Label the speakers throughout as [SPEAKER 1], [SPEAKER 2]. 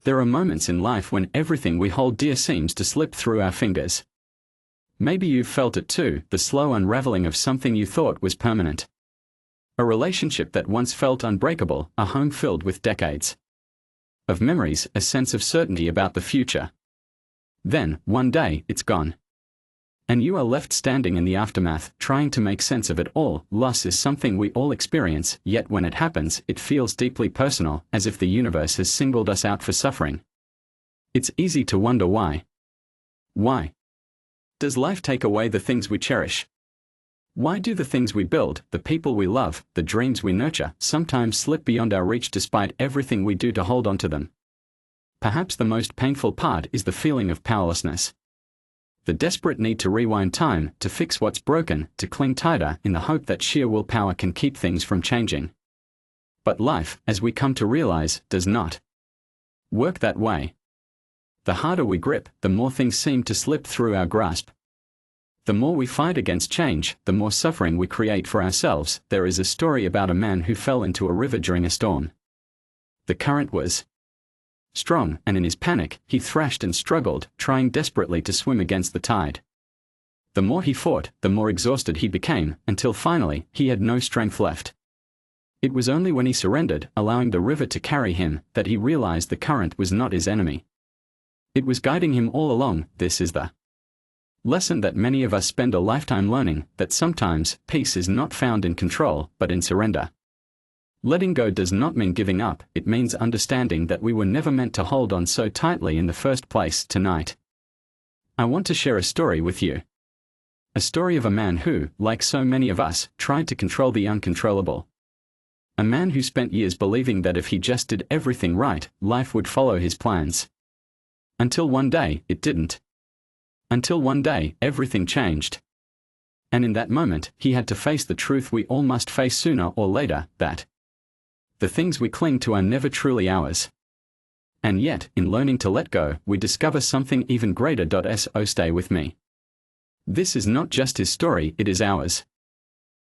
[SPEAKER 1] There are moments in life when everything we hold dear seems to slip through our fingers. Maybe you've felt it too, the slow unraveling of something you thought was permanent. A relationship that once felt unbreakable, a home filled with decades of memories, a sense of certainty about the future. Then, one day, it's gone. And you are left standing in the aftermath, trying to make sense of it all. Loss is something we all experience, yet when it happens, it feels deeply personal, as if the universe has singled us out for suffering. It's easy to wonder why. Why does life take away the things we cherish? Why do the things we build, the people we love, the dreams we nurture, sometimes slip beyond our reach despite everything we do to hold on to them? Perhaps the most painful part is the feeling of powerlessness. The desperate need to rewind time, to fix what's broken, to cling tighter in the hope that sheer willpower can keep things from changing. But life, as we come to realize, does not work that way. The harder we grip, the more things seem to slip through our grasp. The more we fight against change, the more suffering we create for ourselves. There is a story about a man who fell into a river during a storm. The current was strong, and in his panic, he thrashed and struggled, trying desperately to swim against the tide. The more he fought, the more exhausted he became, until finally, he had no strength left. It was only when he surrendered, allowing the river to carry him, that he realized the current was not his enemy. It was guiding him all along. This is the lesson that many of us spend a lifetime learning, that sometimes, peace is not found in control, but in surrender. Letting go does not mean giving up, it means understanding that we were never meant to hold on so tightly in the first place. Tonight, I want to share a story with you. A story of a man who, like so many of us, tried to control the uncontrollable. A man who spent years believing that if he just did everything right, life would follow his plans. Until one day, it didn't. Until one day, everything changed. And in that moment, he had to face the truth we all must face sooner or later, that the things we cling to are never truly ours. And yet, in learning to let go, we discover something even greater. So stay with me. This is not just his story, it is ours.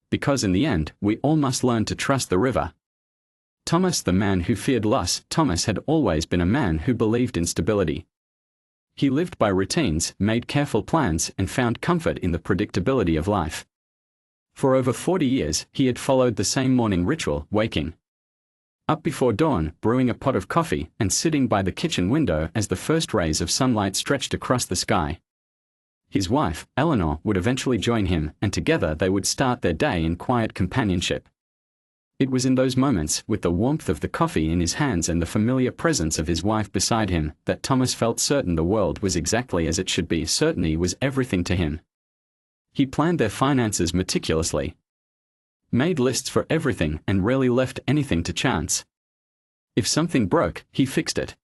[SPEAKER 1] Because in the end, we all must learn to trust the river. Thomas, the man who feared loss. Thomas had always been a man who believed in stability. He lived by routines, made careful plans, and found comfort in the predictability of life. For over 40 years, he had followed the same morning ritual, waking up before dawn, brewing a pot of coffee, and sitting by the kitchen window as the first rays of sunlight stretched across the sky. His wife, Eleanor, would eventually join him, and together they would start their day in quiet companionship. It was in those moments, with the warmth of the coffee in his hands and the familiar presence of his wife beside him, that Thomas felt certain the world was exactly as it should be. Certainty was everything to him. He planned their finances meticulously, made lists for everything, and rarely left anything to chance. If something broke, he fixed it.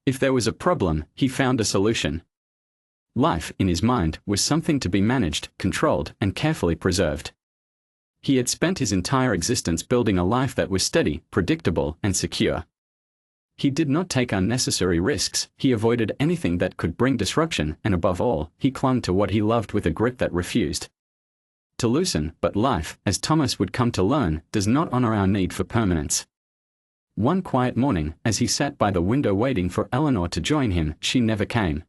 [SPEAKER 1] If there was a problem, he found a solution. Life, in his mind, was something to be managed, controlled, and carefully preserved. He had spent his entire existence building a life that was steady, predictable, and secure. He did not take unnecessary risks, he avoided anything that could bring disruption, and above all, he clung to what he loved with a grip that refused to loosen. But life, as Thomas would come to learn, does not honor our need for permanence. One quiet morning, as he sat by the window waiting for Eleanor to join him, she never came.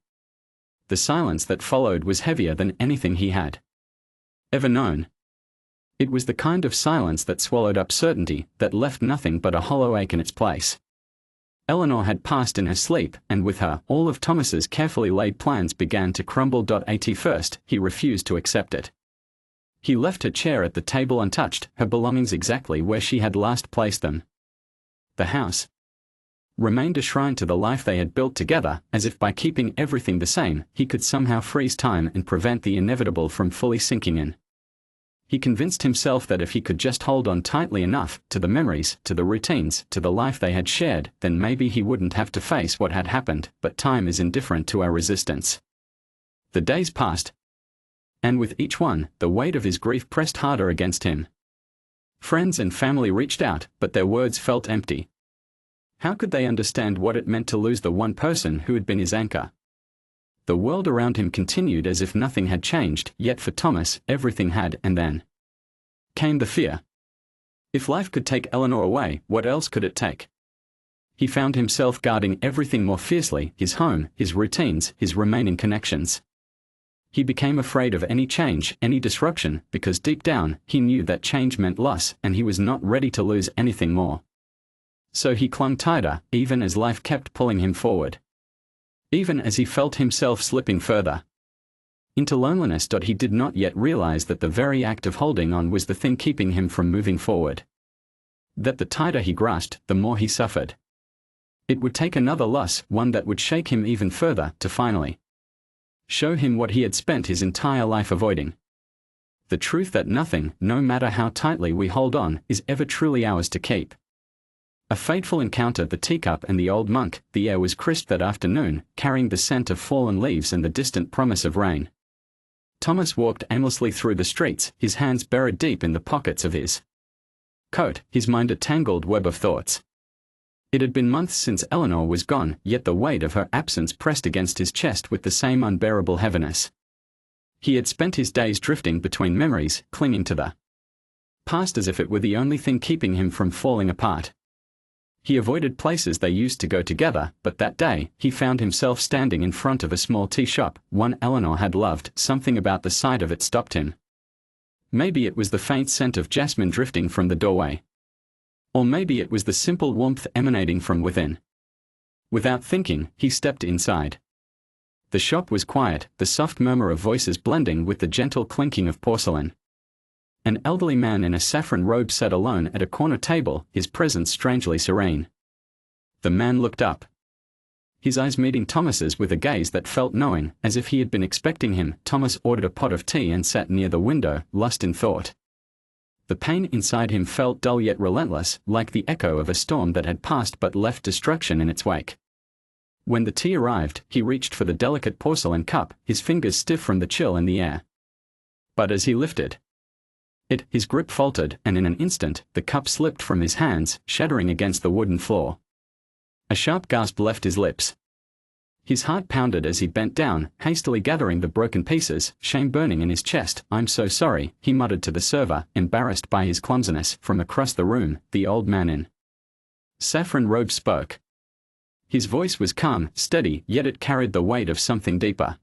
[SPEAKER 1] The silence that followed was heavier than anything he had ever known. It was the kind of silence that swallowed up certainty, that left nothing but a hollow ache in its place. Eleanor had passed in her sleep, and with her, all of Thomas's carefully laid plans began to crumble. At first, he refused to accept it. He left her chair at the table untouched, her belongings exactly where she had last placed them. The house remained a shrine to the life they had built together, as if by keeping everything the same, he could somehow freeze time and prevent the inevitable from fully sinking in. He convinced himself that if he could just hold on tightly enough, to the memories, to the routines, to the life they had shared, then maybe he wouldn't have to face what had happened. But time is indifferent to our resistance. The days passed, and with each one, the weight of his grief pressed harder against him. Friends and family reached out, but their words felt empty. How could they understand what it meant to lose the one person who had been his anchor? The world around him continued as if nothing had changed, yet for Thomas, everything had. And then came the fear. If life could take Eleanor away, what else could it take? He found himself guarding everything more fiercely: his home, his routines, his remaining connections. He became afraid of any change, any disruption, because deep down, he knew that change meant loss, and he was not ready to lose anything more. So he clung tighter, even as life kept pulling him forward. Even as he felt himself slipping further into loneliness. He did not yet realize that the very act of holding on was the thing keeping him from moving forward. That the tighter he grasped, the more he suffered. It would take another loss, one that would shake him even further, to finally show him what he had spent his entire life avoiding. The truth that nothing, no matter how tightly we hold on, is ever truly ours to keep. A fateful encounter. The teacup and the old monk. The air was crisp that afternoon, carrying the scent of fallen leaves and the distant promise of rain. Thomas walked aimlessly through the streets, his hands buried deep in the pockets of his coat, his mind a tangled web of thoughts. It had been months since Eleanor was gone, yet the weight of her absence pressed against his chest with the same unbearable heaviness. He had spent his days drifting between memories, clinging to the past as if it were the only thing keeping him from falling apart. He avoided places they used to go together, but that day, he found himself standing in front of a small tea shop, one Eleanor had loved. Something about the sight of it stopped him. Maybe it was the faint scent of jasmine drifting from the doorway. Or maybe it was the simple warmth emanating from within. Without thinking, he stepped inside. The shop was quiet, the soft murmur of voices blending with the gentle clinking of porcelain. An elderly man in a saffron robe sat alone at a corner table, his presence strangely serene. The man looked up, his eyes meeting Thomas's with a gaze that felt knowing, as if he had been expecting him. Thomas ordered a pot of tea and sat near the window, lost in thought. The pain inside him felt dull yet relentless, like the echo of a storm that had passed but left destruction in its wake. When the tea arrived, he reached for the delicate porcelain cup, his fingers stiff from the chill in the air. But as he lifted it, his grip faltered, and in an instant, the cup slipped from his hands, shattering against the wooden floor. A sharp gasp left his lips. His heart pounded as he bent down, hastily gathering the broken pieces, shame burning in his chest. "I'm so sorry," he muttered to the server, embarrassed by his clumsiness. From across the room, the old man in saffron robe spoke. His voice was calm, steady, yet it carried the weight of something deeper.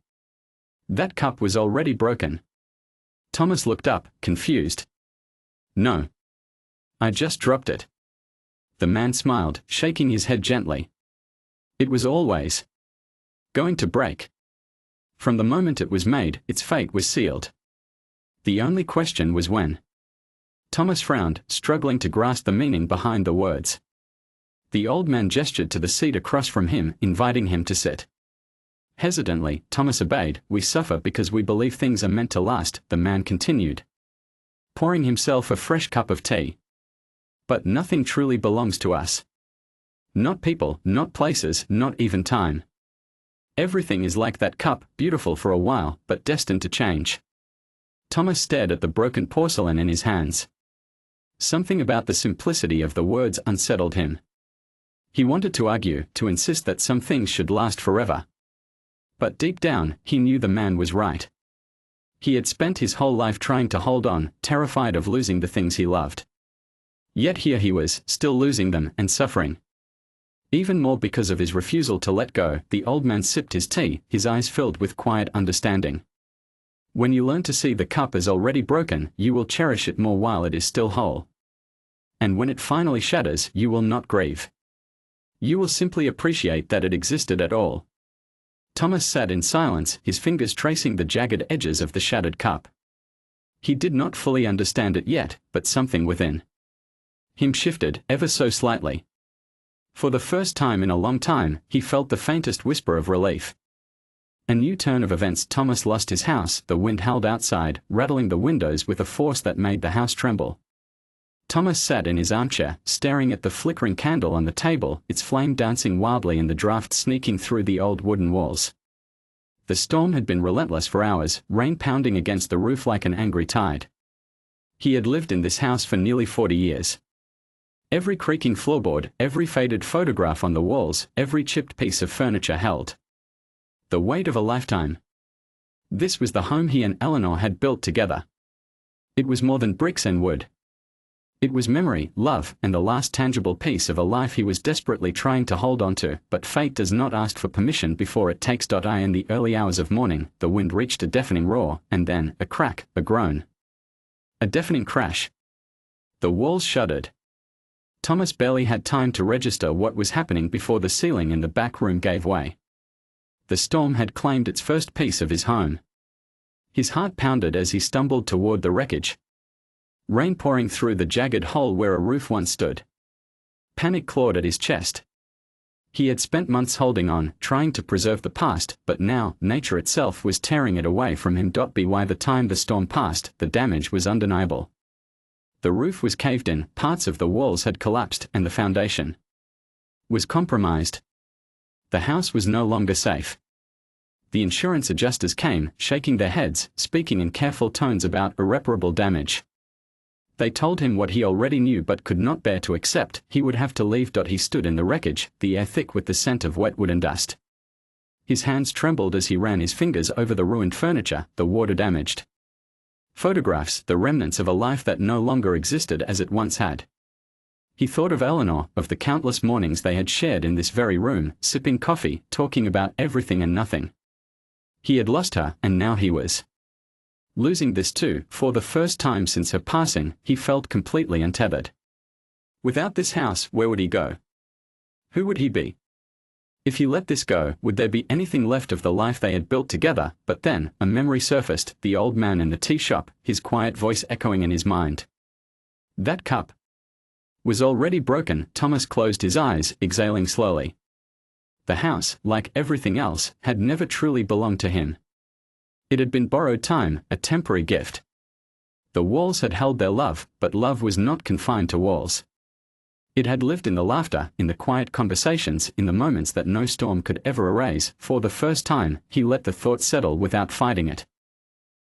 [SPEAKER 1] "That cup was already broken." Thomas looked up, confused. "No. I just dropped it." The man smiled, shaking his head gently. "It was always going to break. From the moment it was made, its fate was sealed. The only question was when." Thomas frowned, struggling to grasp the meaning behind the words. The old man gestured to the seat across from him, inviting him to sit. Hesitantly, Thomas obeyed. "We suffer because we believe things are meant to last," the man continued, pouring himself a fresh cup of tea. "But nothing truly belongs to us. Not people, not places, not even time. Everything is like that cup, beautiful for a while, but destined to change." Thomas stared at the broken porcelain in his hands. Something about the simplicity of the words unsettled him. He wanted to argue, to insist that some things should last forever. But deep down, he knew the man was right. He had spent his whole life trying to hold on, terrified of losing the things he loved. Yet here he was, still losing them and suffering. Even more because of his refusal to let go. The old man sipped his tea, his eyes filled with quiet understanding. "When you learn to see the cup as already broken, you will cherish it more while it is still whole. And when it finally shatters, you will not grieve. You will simply appreciate that it existed at all." Thomas sat in silence, his fingers tracing the jagged edges of the shattered cup. He did not fully understand it yet, but something within him shifted, ever so slightly. For the first time in a long time, he felt the faintest whisper of relief. A new turn of events. Thomas lost his house. The wind howled outside, rattling the windows with a force that made the house tremble. Thomas sat in his armchair, staring at the flickering candle on the table, its flame dancing wildly in the draught sneaking through the old wooden walls. The storm had been relentless for hours, rain pounding against the roof like an angry tide. He had lived in this house for nearly 40 years. Every creaking floorboard, every faded photograph on the walls, every chipped piece of furniture held the weight of a lifetime. This was the home he and Eleanor had built together. It was more than bricks and wood. It was memory, love, and the last tangible piece of a life he was desperately trying to hold on to, but fate does not ask for permission before it takes. In the early hours of morning, the wind reached a deafening roar, and then, a crack, a groan. A deafening crash. The walls shuddered. Thomas barely had time to register what was happening before the ceiling in the back room gave way. The storm had claimed its first piece of his home. His heart pounded as he stumbled toward the wreckage. Rain pouring through the jagged hole where a roof once stood. Panic clawed at his chest. He had spent months holding on, trying to preserve the past, but now, nature itself was tearing it away from him. By the time the storm passed, the damage was undeniable. The roof was caved in, parts of the walls had collapsed, and the foundation was compromised. The house was no longer safe. The insurance adjusters came, shaking their heads, speaking in careful tones about irreparable damage. They told him what he already knew but could not bear to accept: he would have to leave. He stood in the wreckage, the air thick with the scent of wet wood and dust. His hands trembled as he ran his fingers over the ruined furniture, the water-damaged photographs, the remnants of a life that no longer existed as it once had. He thought of Eleanor, of the countless mornings they had shared in this very room, sipping coffee, talking about everything and nothing. He had lost her, and now he was losing this too. For the first time since her passing, he felt completely untethered. Without this house, where would he go? Who would he be? If he let this go, would there be anything left of the life they had built together? But then, a memory surfaced: the old man in the tea shop, his quiet voice echoing in his mind. That cup was already broken. Thomas closed his eyes, exhaling slowly. The house, like everything else, had never truly belonged to him. It had been borrowed time, a temporary gift. The walls had held their love, but love was not confined to walls. It had lived in the laughter, in the quiet conversations, in the moments that no storm could ever erase. For the first time, he let the thought settle without fighting it.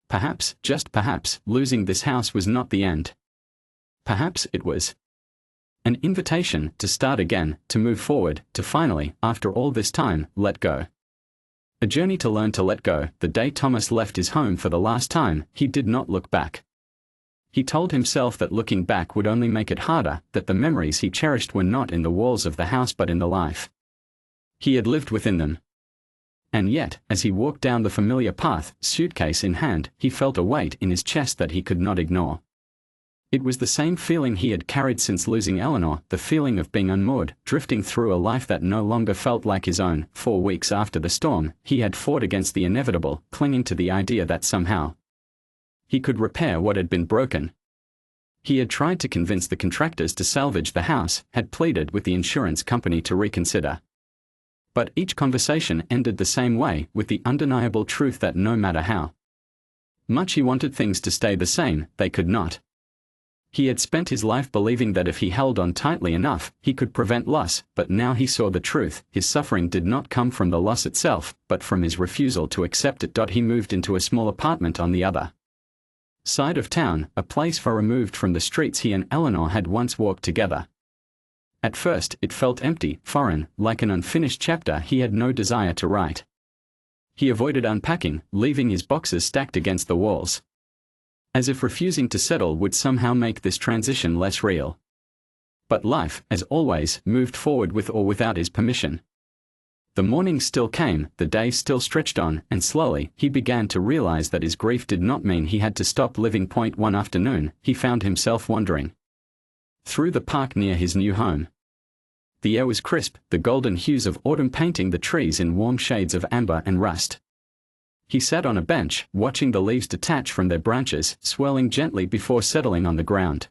[SPEAKER 1] Perhaps, just perhaps, losing this house was not the end. Perhaps it was an invitation to start again, to move forward, to finally, after all this time, let go. A journey to learn to let go. The day Thomas left his home for the last time, he did not look back. He told himself that looking back would only make it harder, that the memories he cherished were not in the walls of the house but in the life he had lived within them. And yet, as he walked down the familiar path, suitcase in hand, he felt a weight in his chest that he could not ignore. It was the same feeling he had carried since losing Eleanor, the feeling of being unmoored, drifting through a life that no longer felt like his own. 4 weeks after the storm, he had fought against the inevitable, clinging to the idea that somehow he could repair what had been broken. He had tried to convince the contractors to salvage the house, had pleaded with the insurance company to reconsider. But each conversation ended the same way, with the undeniable truth that no matter how much he wanted things to stay the same, they could not. He had spent his life believing that if he held on tightly enough, he could prevent loss, but now he saw the truth: his suffering did not come from the loss itself, but from his refusal to accept it. He moved into a small apartment on the other side of town, a place far removed from the streets he and Eleanor had once walked together. At first, it felt empty, foreign, like an unfinished chapter he had no desire to write. He avoided unpacking, leaving his boxes stacked against the walls, as if refusing to settle would somehow make this transition less real. But life, as always, moved forward with or without his permission. The morning still came, the day still stretched on, and slowly, he began to realize that his grief did not mean he had to stop living. One afternoon, he found himself wandering through the park near his new home. The air was crisp, the golden hues of autumn painting the trees in warm shades of amber and rust. He sat on a bench, watching the leaves detach from their branches, swirling gently before settling on the ground.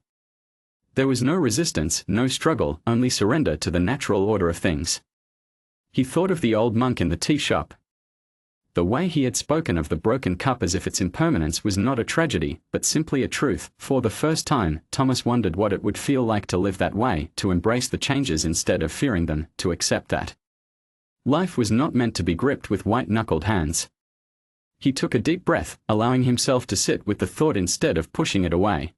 [SPEAKER 1] There was no resistance, no struggle, only surrender to the natural order of things. He thought of the old monk in the tea shop. The way he had spoken of the broken cup as if its impermanence was not a tragedy, but simply a truth. For the first time, Thomas wondered what it would feel like to live that way, to embrace the changes instead of fearing them, to accept that life was not meant to be gripped with white-knuckled hands. He took a deep breath, allowing himself to sit with the thought instead of pushing it away.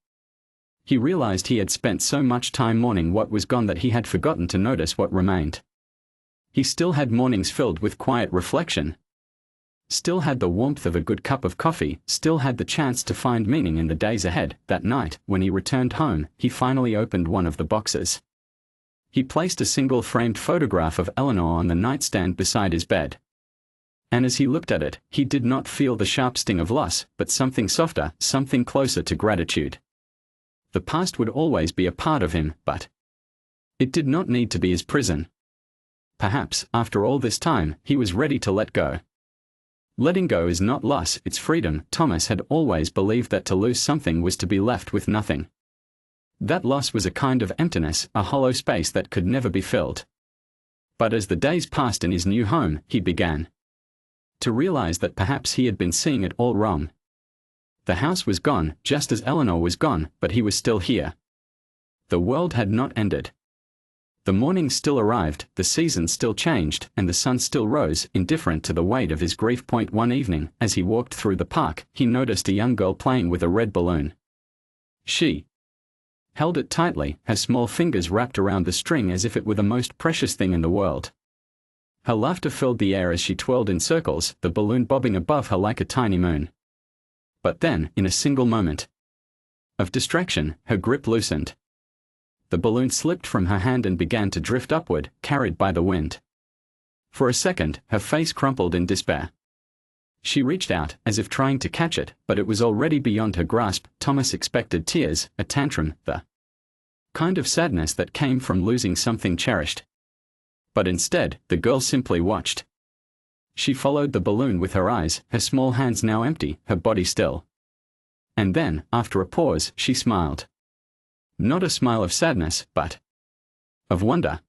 [SPEAKER 1] He realized he had spent so much time mourning what was gone that he had forgotten to notice what remained. He still had mornings filled with quiet reflection. still had the warmth of a good cup of coffee, still had the chance to find meaning in the days ahead. That night, when he returned home, he finally opened one of the boxes. He placed a single-framed photograph of Eleanor on the nightstand beside his bed. And as he looked at it, he did not feel the sharp sting of loss, but something softer, something closer to gratitude. The past would always be a part of him, but it did not need to be his prison. Perhaps, after all this time, he was ready to let go. Letting go is not loss, it's freedom. Thomas had always believed that to lose something was to be left with nothing. That loss was a kind of emptiness, a hollow space that could never be filled. But as the days passed in his new home, he began to realize that perhaps he had been seeing it all wrong. The house was gone, just as Eleanor was gone, but he was still here. The world had not ended. The morning still arrived, the seasons still changed, and the sun still rose, indifferent to the weight of his grief. One evening, as he walked through the park, he noticed a young girl playing with a red balloon. She held it tightly, her small fingers wrapped around the string as if it were the most precious thing in the world. Her laughter filled the air as she twirled in circles, the balloon bobbing above her like a tiny moon. But then, in a single moment of distraction, her grip loosened. The balloon slipped from her hand and began to drift upward, carried by the wind. For a second, her face crumpled in despair. She reached out, as if trying to catch it, but it was already beyond her grasp. Thomas expected tears, a tantrum, the kind of sadness that came from losing something cherished. But instead, the girl simply watched. She followed the balloon with her eyes, her small hands now empty, her body still. And then, after a pause, she smiled. Not a smile of sadness, but of wonder.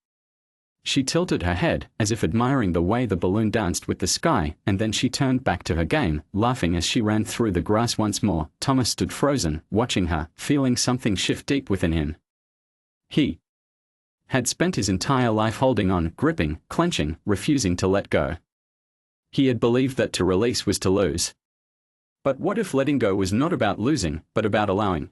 [SPEAKER 1] She tilted her head, as if admiring the way the balloon danced with the sky, and then she turned back to her game, laughing as she ran through the grass once more. Thomas stood frozen, watching her, feeling something shift deep within him. He had spent his entire life holding on, gripping, clenching, refusing to let go. He had believed that to release was to lose. But what if letting go was not about losing, but about allowing?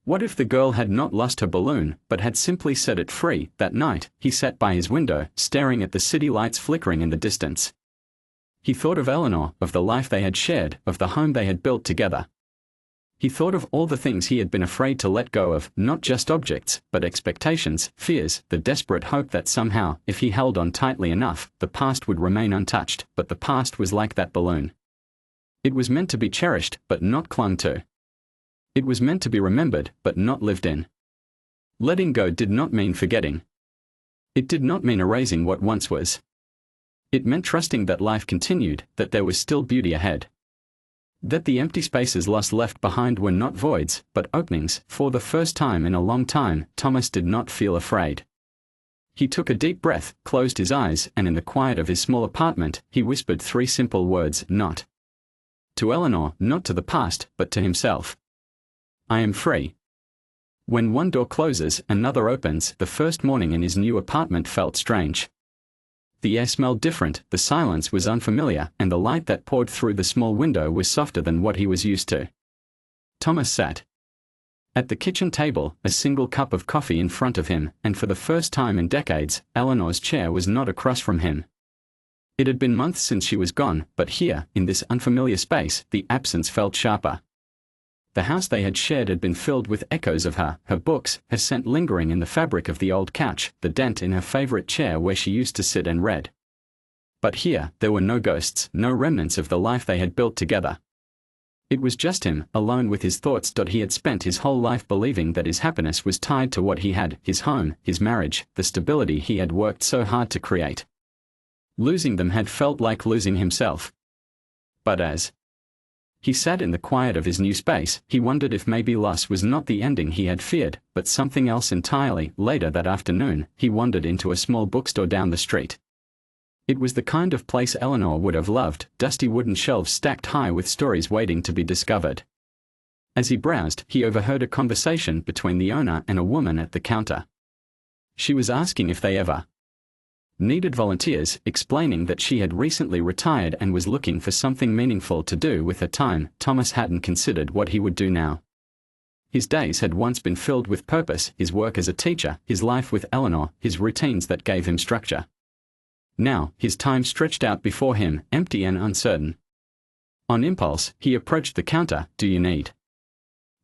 [SPEAKER 1] What if the girl had not lost her balloon, but had simply set it free? That night, he sat by his window, staring at the city lights flickering in the distance. He thought of Eleanor, of the life they had shared, of the home they had built together. He thought of all the things he had been afraid to let go of, not just objects, but expectations, fears, the desperate hope that somehow, if he held on tightly enough, the past would remain untouched. But the past was like that balloon. It was meant to be cherished, but not clung to. It was meant to be remembered, but not lived in. Letting go did not mean forgetting. It did not mean erasing what once was. It meant trusting that life continued, that there was still beauty ahead. That the empty spaces lost left behind were not voids, but openings. For the first time in a long time, Thomas did not feel afraid. He took a deep breath, closed his eyes, and in the quiet of his small apartment, he whispered 3 simple words: not to Eleanor, not to the past, but to himself. I am free. When one door closes, another opens. The first morning in his new apartment felt strange. The air smelled different, the silence was unfamiliar, and the light that poured through the small window was softer than what he was used to. Thomas sat at the kitchen table, a single cup of coffee in front of him, and for the first time in decades, Eleanor's chair was not across from him. It had been months since she was gone, but here, in this unfamiliar space, the absence felt sharper. The house they had shared had been filled with echoes of her books, her scent lingering in the fabric of the old couch, the dent in her favorite chair where she used to sit and read. But here, there were no ghosts, no remnants of the life they had built together. It was just him, alone with his thoughts. He had spent his whole life believing that his happiness was tied to what he had, his home, his marriage, the stability he had worked so hard to create. Losing them had felt like losing himself. But as he sat in the quiet of his new space, he wondered if maybe loss was not the ending he had feared, but something else entirely. Later that afternoon, he wandered into a small bookstore down the street. It was the kind of place Eleanor would have loved, dusty wooden shelves stacked high with stories waiting to be discovered. As he browsed, he overheard a conversation between the owner and a woman at the counter. She was asking if they ever needed volunteers, explaining that she had recently retired and was looking for something meaningful to do with her time. Thomas hadn't considered what he would do now. His days had once been filled with purpose, his work as a teacher, his life with Eleanor, his routines that gave him structure. Now, his time stretched out before him, empty and uncertain. On impulse, he approached the counter. "Do you need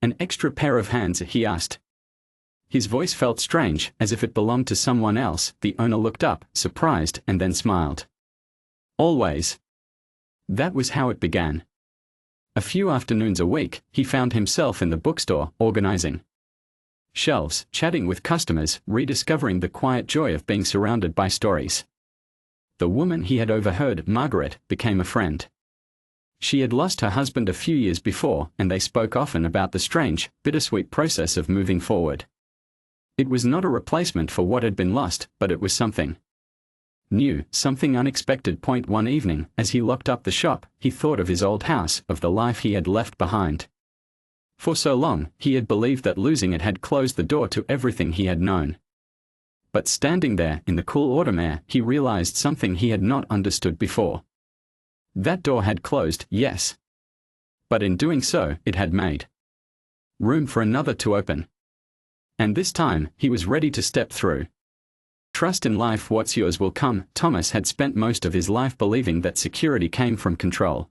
[SPEAKER 1] an extra pair of hands?" he asked. His voice felt strange, as if it belonged to someone else. The owner looked up, surprised, and then smiled. Always. That was how it began. A few afternoons a week, he found himself in the bookstore, organizing shelves, chatting with customers, rediscovering the quiet joy of being surrounded by stories. The woman he had overheard, Margaret, became a friend. She had lost her husband a few years before, and they spoke often about the strange, bittersweet process of moving forward. It was not a replacement for what had been lost, but it was something new, something unexpected. One evening, as he locked up the shop, he thought of his old house, of the life he had left behind. For so long, he had believed that losing it had closed the door to everything he had known. But standing there, in the cool autumn air, he realized something he had not understood before. That door had closed, yes. But in doing so, it had made room for another to open. And this time, he was ready to step through. Trust in life. What's yours will come. Thomas had spent most of his life believing that security came from control.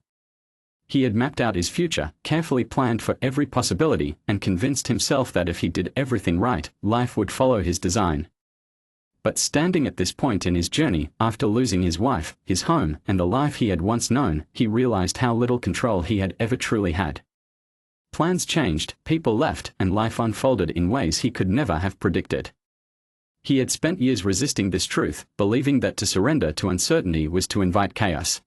[SPEAKER 1] He had mapped out his future, carefully planned for every possibility, and convinced himself that if he did everything right, life would follow his design. But standing at this point in his journey, after losing his wife, his home, and the life he had once known, he realized how little control he had ever truly had. Plans changed, people left, and life unfolded in ways he could never have predicted. He had spent years resisting this truth, believing that to surrender to uncertainty was to invite chaos.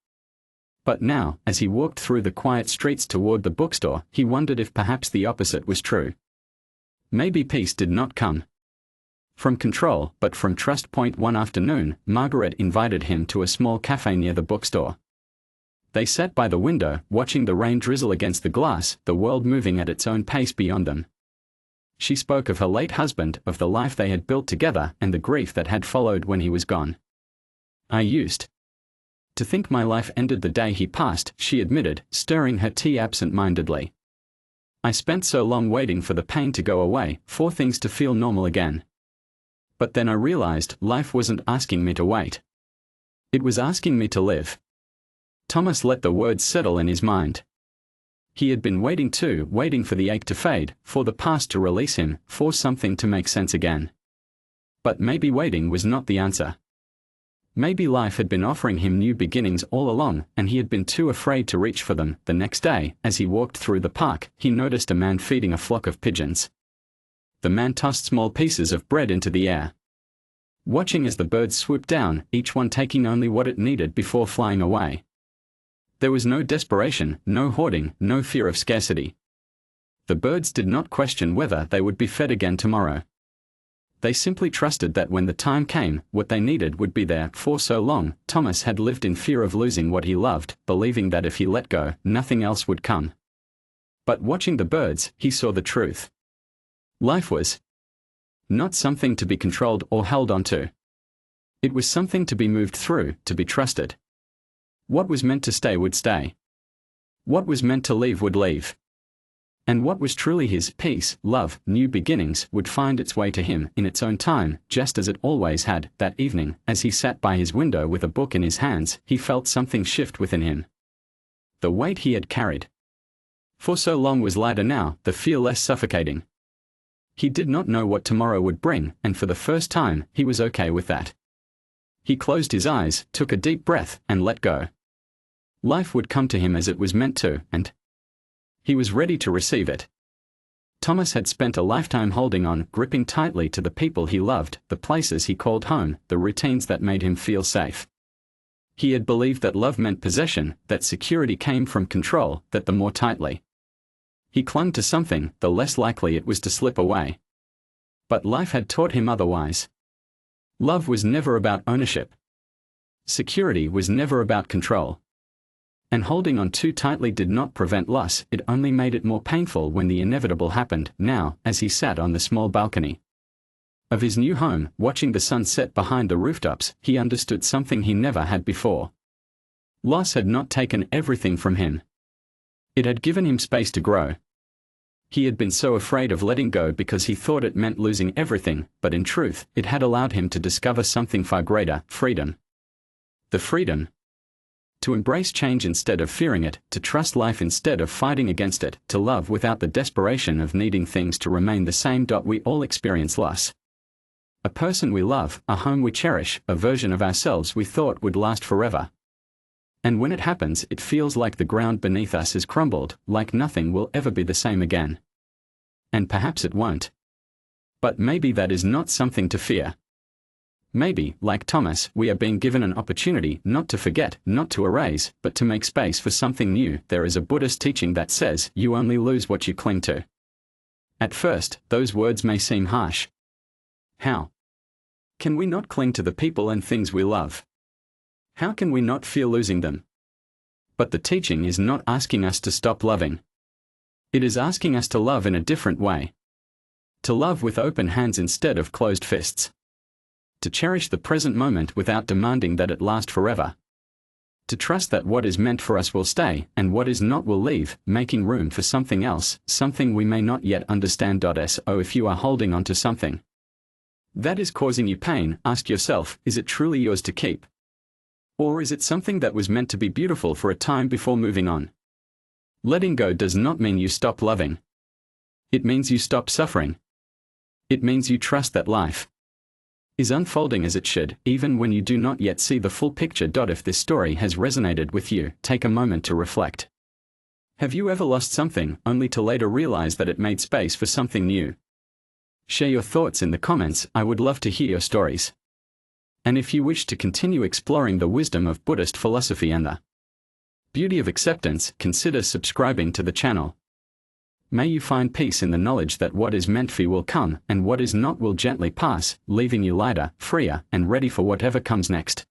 [SPEAKER 1] But now, as he walked through the quiet streets toward the bookstore, he wondered if perhaps the opposite was true. Maybe peace did not come from control, but from trust. One afternoon, Margaret invited him to a small cafe near the bookstore. They sat by the window, watching the rain drizzle against the glass, the world moving at its own pace beyond them. She spoke of her late husband, of the life they had built together, and the grief that had followed when he was gone. "I used to think my life ended the day he passed," she admitted, stirring her tea absent-mindedly. "I spent so long waiting for the pain to go away, for things to feel normal again. But then I realized life wasn't asking me to wait. It was asking me to live." Thomas let the words settle in his mind. He had been waiting too, waiting for the ache to fade, for the past to release him, for something to make sense again. But maybe waiting was not the answer. Maybe life had been offering him new beginnings all along, and he had been too afraid to reach for them. The next day, as he walked through the park, he noticed a man feeding a flock of pigeons. The man tossed small pieces of bread into the air, watching as the birds swooped down, each one taking only what it needed before flying away. There was no desperation, no hoarding, no fear of scarcity. The birds did not question whether they would be fed again tomorrow. They simply trusted that when the time came, what they needed would be there. For so long, Thomas had lived in fear of losing what he loved, believing that if he let go, nothing else would come. But watching the birds, he saw the truth. Life was not something to be controlled or held onto. It was something to be moved through, to be trusted. What was meant to stay would stay. What was meant to leave would leave. And what was truly his, peace, love, new beginnings, would find its way to him in its own time, just as it always had. That evening, as he sat by his window with a book in his hands, he felt something shift within him. The weight he had carried for so long was lighter now, the fear less suffocating. He did not know what tomorrow would bring, and for the first time, he was okay with that. He closed his eyes, took a deep breath, and let go. Life would come to him as it was meant to, and he was ready to receive it. Thomas had spent a lifetime holding on, gripping tightly to the people he loved, the places he called home, the routines that made him feel safe. He had believed that love meant possession, that security came from control, that the more tightly he clung to something, the less likely it was to slip away. But life had taught him otherwise. Love was never about ownership. Security was never about control. And holding on too tightly did not prevent loss, it only made it more painful when the inevitable happened. Now, as he sat on the small balcony of his new home, watching the sun set behind the rooftops, he understood something he never had before. Loss had not taken everything from him. It had given him space to grow. He had been so afraid of letting go because he thought it meant losing everything, but in truth, it had allowed him to discover something far greater, freedom. The freedom to embrace change instead of fearing it, to trust life instead of fighting against it, to love without the desperation of needing things to remain the same. We all experience loss. A person we love, a home we cherish, a version of ourselves we thought would last forever. And when it happens, it feels like the ground beneath us has crumbled, like nothing will ever be the same again. And perhaps it won't. But maybe that is not something to fear. Maybe, like Thomas, we are being given an opportunity not to forget, not to erase, but to make space for something new. There is a Buddhist teaching that says, you only lose what you cling to. At first, those words may seem harsh. How can we not cling to the people and things we love? How can we not fear losing them? But the teaching is not asking us to stop loving. It is asking us to love in a different way. To love with open hands instead of closed fists. To cherish the present moment without demanding that it last forever. To trust that what is meant for us will stay, and what is not will leave, making room for something else, something we may not yet understand. So if you are holding on to something that is causing you pain, ask yourself, is it truly yours to keep? Or is it something that was meant to be beautiful for a time before moving on? Letting go does not mean you stop loving. It means you stop suffering. It means you trust that life is unfolding as it should, even when you do not yet see the full picture. If this story has resonated with you, take a moment to reflect. Have you ever lost something, only to later realize that it made space for something new? Share your thoughts in the comments. I would love to hear your stories. And if you wish to continue exploring the wisdom of Buddhist philosophy and the beauty of acceptance, consider subscribing to the channel. May you find peace in the knowledge that what is meant for you will come, and what is not will gently pass, leaving you lighter, freer, and ready for whatever comes next.